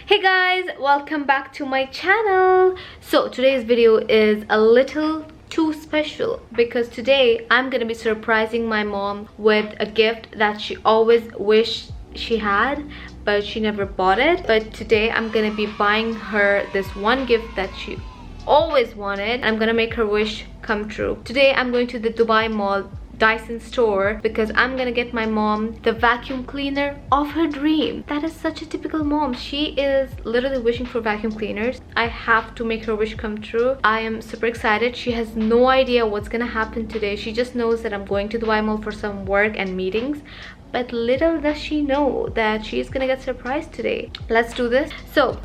Hey guys, welcome back to my channel. So today's video is a little too special because today I'm gonna be surprising my mom with a gift that she always wished she had, but she never bought it. But today I'm gonna be buying her this one gift that she always wanted. I'm gonna make her wish come true. Today I'm going to the Dubai Mall Dyson store because I'm gonna get my mom the vacuum cleaner of her dream. That is such a typical mom. She is literally wishing for vacuum cleaners. I have to make her wish come true. I am super excited. She has no idea what's gonna happen today. She just knows that I'm going to Dubai Mall for some work and meetings, but little does she know that she's gonna get surprised today. Let's do this. So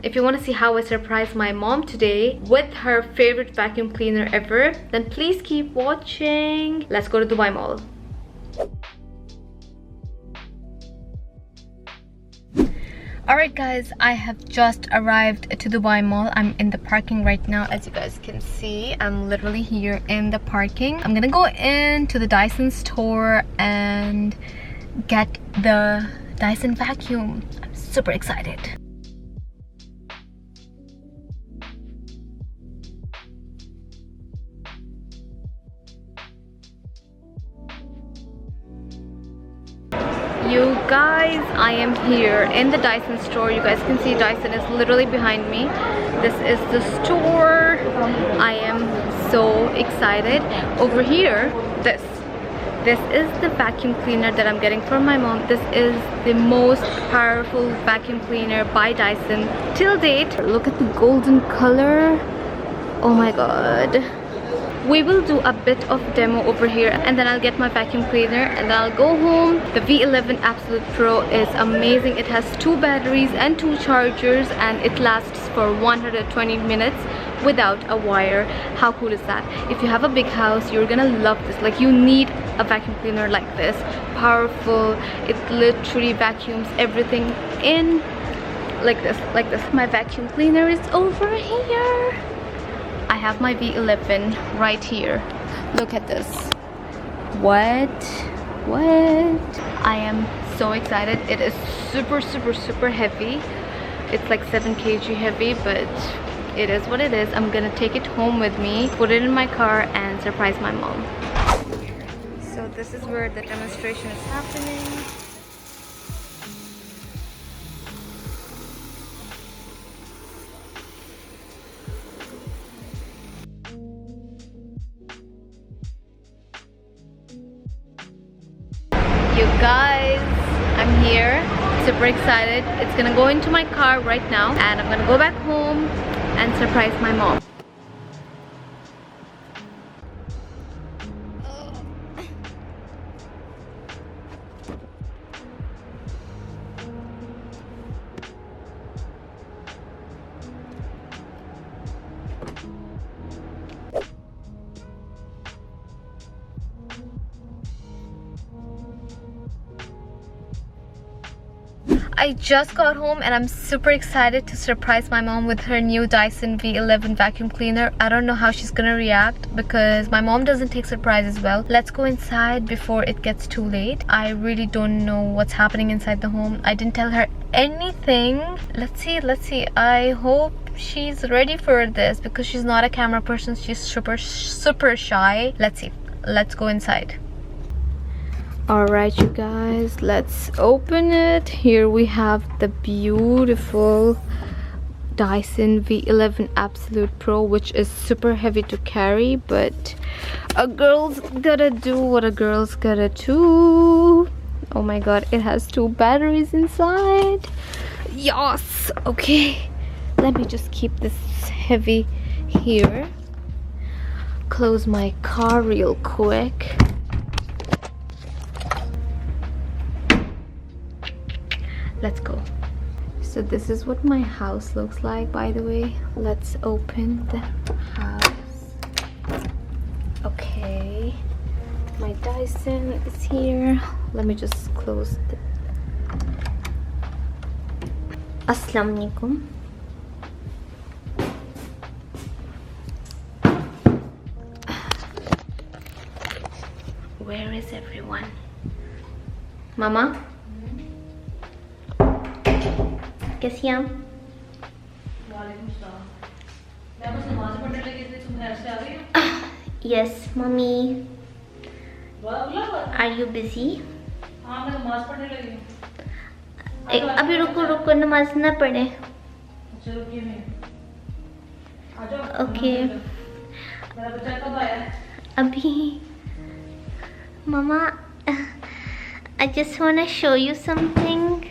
if you want to see how I surprised my mom today with her favorite vacuum cleaner ever, then please keep watching. Let's go to Dubai Mall. Alright guys, I have just arrived to Dubai Mall. I'm in the parking right now. As you guys can see, I'm literally here in the parking. I'm gonna go into the Dyson store and get the Dyson vacuum. I'm super excited. You guys, I am here in the Dyson store. You guys can see Dyson is literally behind me. This is the store. I am so excited. Over here, this is the vacuum cleaner that I'm getting from my mom. This is the most powerful vacuum cleaner by Dyson till date. Look at the golden color. Oh my god. We will do a bit of demo over here and then I'll get my vacuum cleaner and then I'll go home. The V11 Absolute Pro is amazing. It has 2 batteries and 2 chargers and it lasts for 120 minutes without a wire. How cool is that? If you have a big house, you're gonna love this. Like, you need a vacuum cleaner like this. Powerful. It literally vacuums everything in like this, like this. My vacuum cleaner is over here. I have my V11 right here. Look at this. What? I am so excited. It is super heavy. It's like 7 kg heavy, but it is what it is. I'm gonna take it home with me, put it in my car and surprise my mom. So this is where the demonstration is happening. You guys, I'm here, super excited. It's gonna go into my car right now and I'm gonna go back home and surprise my mom. I just got home and I'm super excited to surprise my mom with her new Dyson V11 vacuum cleaner. I don't know how she's gonna react because my mom doesn't take surprises well. Let's go inside before it gets too late. I really don't know what's happening inside the home. I didn't tell her anything. Let's see. I hope she's ready for this because she's not a camera person. She's super shy. Let's see. Let's go inside. Alright you guys, let's open it. Here we have the beautiful Dyson V11 Absolute Pro, which is super heavy to carry, but a girl's gotta do what a girl's gotta do. Oh my god, it has 2 batteries inside. Yes! Okay, let me just keep this heavy here. Close my car real quick. Let's go. So this is what my house looks like, by the way. Let's open the house. Okay, my Dyson is here. Let me just close the... Assalamu alaikum. Where is everyone? Mama? कैसी हैं आप? Yes, mommy. Are you busy? अभी रुको नमाज ना पढ़े. Okay. अभी Mama, I just want to show you something.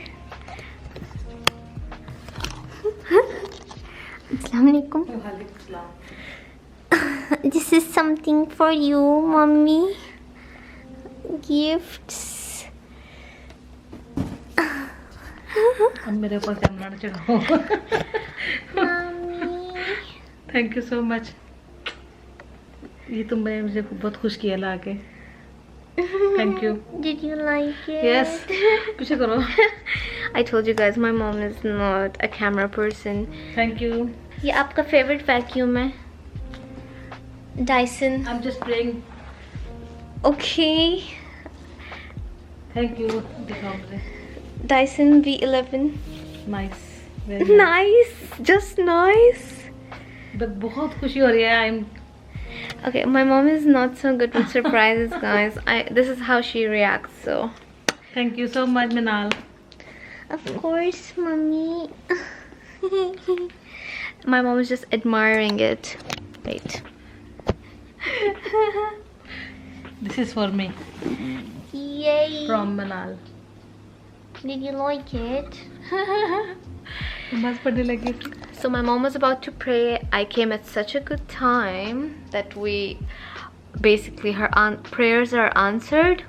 Assalamualaikum. This is something for you, mommy. Gifts. अब मेरे ऊपर कैमरा न चढ़ाओ. Mommy. Thank you so much. ये तुमने मुझे बहुत खुश किया लाके. Thank you. Did you like it? Yes. पीछे करो. I told you guys my mom is not a camera person. Thank you. ये आपका favorite vacuum है? Dyson. I'm just praying. Okay. Thank you. दिखाओ मुझे. Dyson V11. Nice. Very Nice. Just nice. But बहुत खुशी हो रही है. I'm. Okay, my mom is not so good with surprises, guys. This is how she reacts, so. Thank you so much, Manal. Of course, mommy. My mom is just admiring it. Wait. This is for me Yay. from Manal. Did you like it? नमाज पढ़ने लगी. So my mom was about to pray. I came at such a good time that basically her prayers are answered.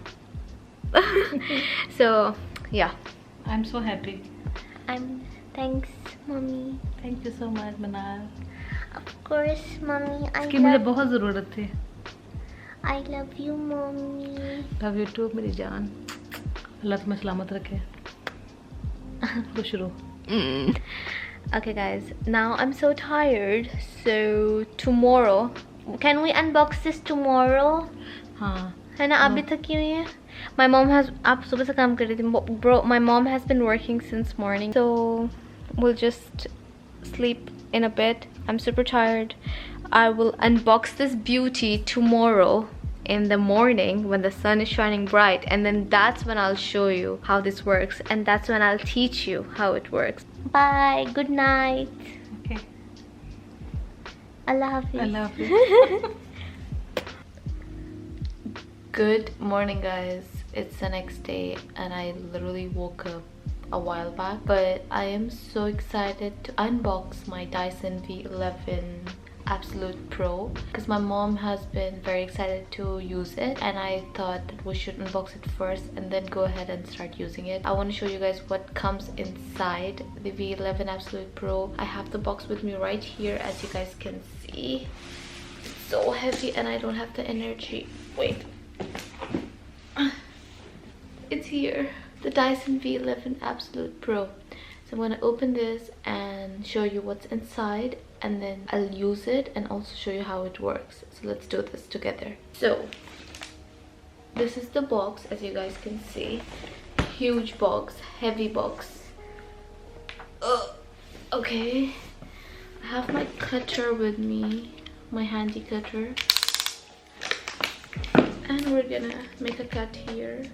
So yeah. I'm so happy. Thanks, mommy. Thank you so much, Manal. Of course, mommy. इसकी मुझे बहुत ज़रूरत थी. I love you, mommy. Love you too, मेरी जान. अल्लाह तुम्हें सलामत रखे. खुश रहो. Okay guys, now I'm so tired, so tomorrow Can we unbox this tomorrow? हाँ. है ना, आप भी थकी हुई हैं. My mom has, आप सुबह से काम कर रही थी. Bro, my mom has been working since morning, so we'll just sleep in a bit. I'm super tired. I will unbox this beauty tomorrow in the morning when the sun is shining bright, and then that's when I'll show you how this works, and that's when I'll teach you how it works. Bye. Good night. Okay. Allah Hafiz. I love you. Good morning, guys. It's the next day and I literally woke up a while back, but I am so excited to unbox my Dyson V11 Absolute Pro because my mom has been very excited to use it, and I thought that we should unbox it first and then go ahead and start using it. I want to show you guys what comes inside the V11 Absolute Pro. I have the box with me right here, as you guys can see. It's so heavy and I don't have the energy. Wait. It's here, the Dyson V11 Absolute Pro. So I'm going to open this and show you what's inside, and then I'll use it and also show you how it works. So let's do this together. So this is the box, as you guys can see. Huge box, heavy box. Okay, I have my cutter with me, my handy cutter, and we're gonna make a cut here.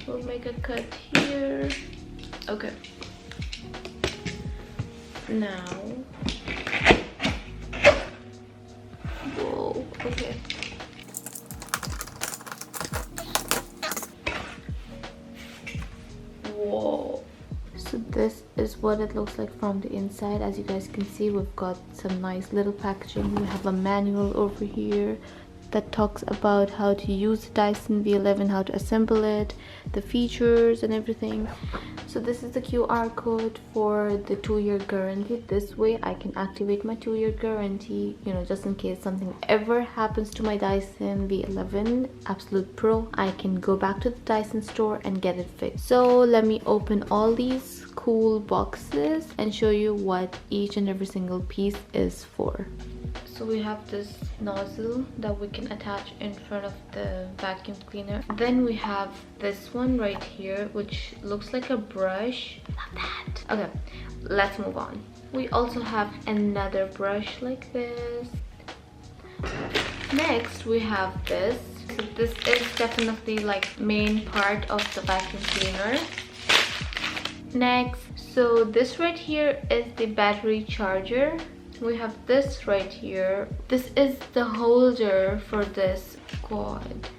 We'll make a cut here. Okay. Now. Whoa, okay. Whoa. So this is what it looks like from the inside. As you guys can see, we've got some nice little packaging. We have a manual over here that talks about how to use the Dyson V11, how to assemble it, the features and everything. So this is the QR code for the 2-year guarantee. This way I can activate my 2-year guarantee, you know, just in case something ever happens to my Dyson V11 Absolute Pro, I can go back to the Dyson store and get it fixed. So let me open all these cool boxes and show you what each and every single piece is for. So So we have this nozzle that we can attach in front of the vacuum cleaner. Then we have this one right here, which looks like a brush. Love that. Okay, let's move on. We also have another brush like this. Next we have this. So this is definitely like main part of the vacuum cleaner. Next, so this right here is the battery charger. We have this right here. This is the holder for this. God,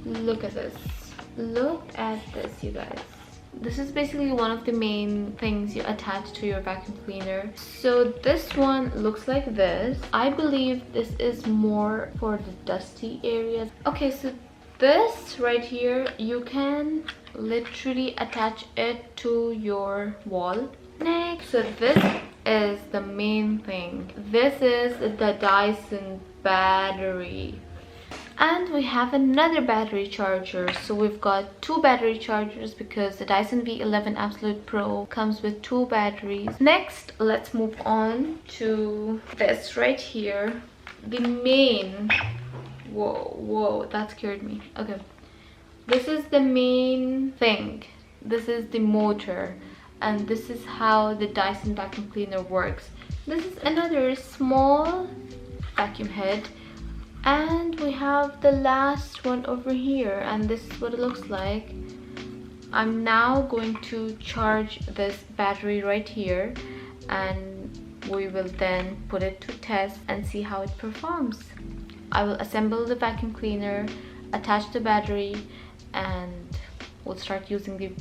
look at this. Look at this, you guys. This is basically one of the main things you attach to your vacuum cleaner. So this one looks like this. I believe this is more for the dusty areas. Okay, so this right here, you can literally attach it to your wall. Next, so this is the main thing. This is the Dyson battery. And we have another battery charger. So we've got two battery chargers because the Dyson V11 Absolute Pro comes with two batteries. Next, let's move on to this right here. The main... Whoa, that scared me. Okay. This is the main thing. This is the motor. And this is how the Dyson vacuum cleaner works. This is another small vacuum head. And we have the last one over here, and this is what it looks like. I'm now going to charge this battery right here, and we will then put it to test and see how it performs. I will assemble the vacuum cleaner, attach the battery, and we'll start using the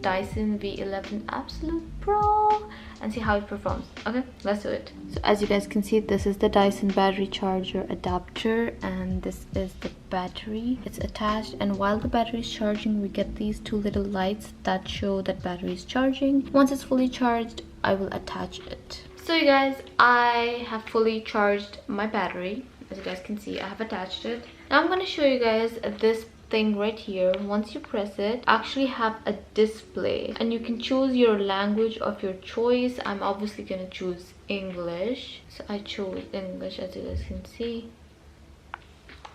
Dyson V11 Absolute Pro and see how it performs. Okay, let's do it. So as you guys can see, this is the Dyson battery charger adapter, and this is the battery. It's attached, and while the battery is charging, we get these two little lights that show that battery is charging. Once it's fully charged, I will attach it. So you guys, I have fully charged my battery. As you guys can see, I have attached it. Now I'm going to show you guys this thing right here. Once you press it, actually have a display, and you can choose your language of your choice. I'm obviously gonna choose English, so I chose English. As you guys can see,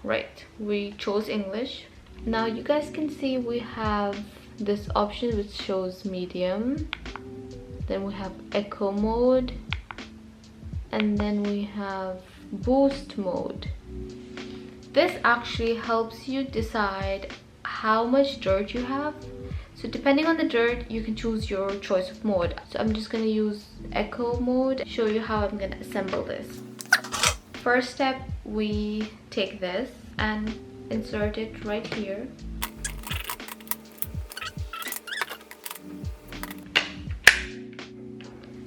right, we chose English. Now you guys can see we have this option which shows medium, then we have echo mode, and then we have boost mode. This actually helps you decide how much dirt you have. So depending on the dirt, you can choose your choice of mode. So I'm just going to use echo mode, show you how I'm going to assemble this. First step, we take this and insert it right here.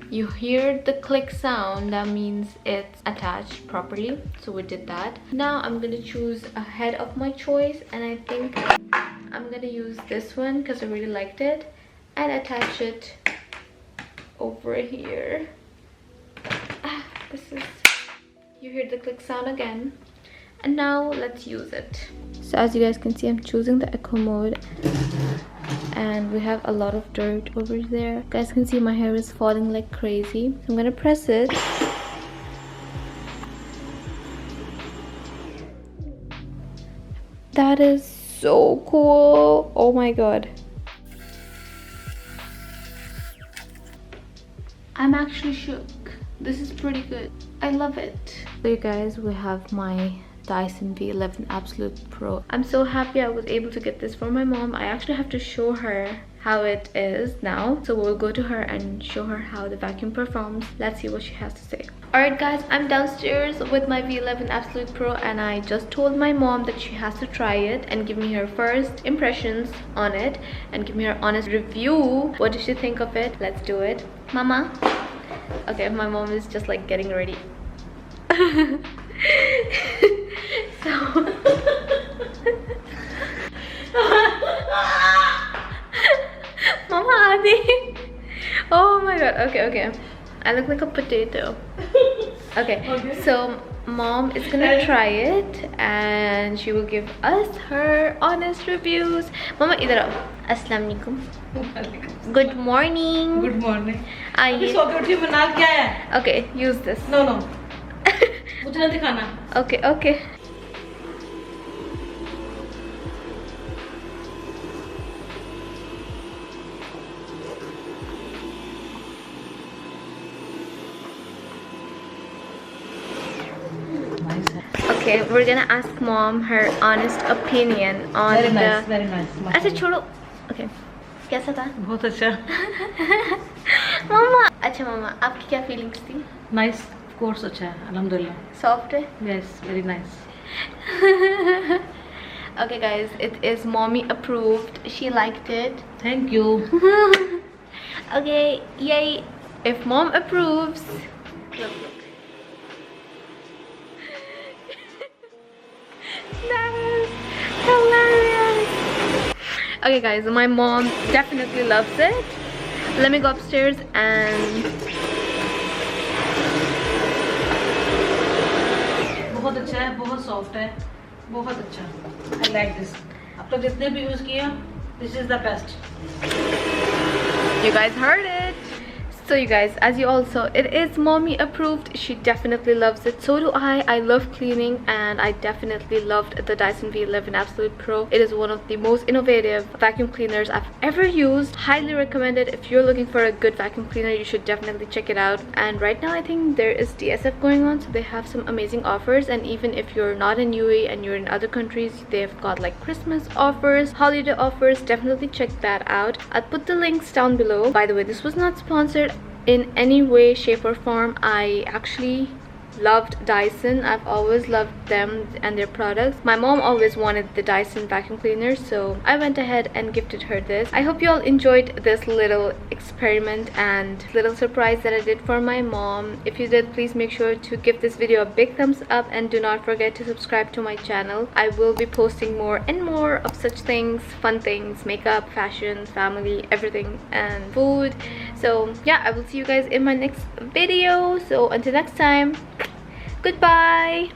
You hear the click sound, that means it's attached properly. So we did that. Now I'm gonna choose a head of my choice, and I think I'm gonna use this one because I really liked it, and attach it over here. You hear the click sound again, and now let's use it. So as you guys can see, I'm choosing the echo mode, and we have a lot of dirt over there. You guys can see my hair is falling like crazy. So I'm gonna press it. That is so cool. Oh my god. I'm actually shook. This is pretty good. I love it. So you guys, we have my Dyson V11 Absolute Pro. I'm so happy I was able to get this for my mom. I actually have to show her how it is now. So we'll go to her and show her how the vacuum performs. Let's see what she has to say. Alright guys, I'm downstairs with my V11 Absolute Pro, and I just told my mom that she has to try it and give me her first impressions on it and give me her honest review. What does she think of it? Let's do it. Mama. Okay, my mom is just like getting ready. So Mama Adi. Oh my god. Okay. I look like a potato. Okay, so mom is gonna try it and she will give us her honest reviews. Mama, idhar aao. Assalamu alaikum. Good morning. Good morning. Okay, use this. No. मुझे ना दिखाना. Okay, okay. Okay, we're gonna ask mom her honest opinion on Very the. nice, very nice. अच्छा छोड़ो. Okay. कैसा था? बहुत अच्छा. मामा. अच्छा मामा, आपकी क्या फीलिंग्स थी? Nice, of course अच्छा है. अल्हम्दुलिल्लाह. Soft है? Yes, very nice. Okay guys, it is mommy approved. She liked it. Thank you. Okay, yay. If mom approves. Look. That's hilarious. Okay guys, my mom definitely loves it. Let me go upstairs and बहुत अच्छा है, बहुत soft है, बहुत अच्छा. I like this. अब तक जितने भी यूज किया, this is the best. you guys heard it. So you guys, as you all saw, it is mommy approved. She definitely loves it. So do I. I love cleaning and I definitely loved the Dyson V11 Absolute Pro. It is one of the most innovative vacuum cleaners I've ever used. Highly recommended. If you're looking for a good vacuum cleaner, you should definitely check it out. And right now I think there is DSF going on, so they have some amazing offers. And even if you're not in UAE and you're in other countries, they've got like Christmas offers, holiday offers. Definitely check that out. I'll put the links down below. By the way, this was not sponsored in any way, shape or form. I actually loved Dyson. I've always loved them and their products. My mom always wanted the Dyson vacuum cleaner, so I went ahead and gifted her this. I hope you all enjoyed this little experiment and little surprise that I did for my mom. If you did, please make sure to give this video a big thumbs up and do not forget to subscribe to my channel. I will be posting more and more of such things, fun things, makeup, fashion, family, everything, and food. So yeah, I will see you guys in my next video. So until next time, goodbye.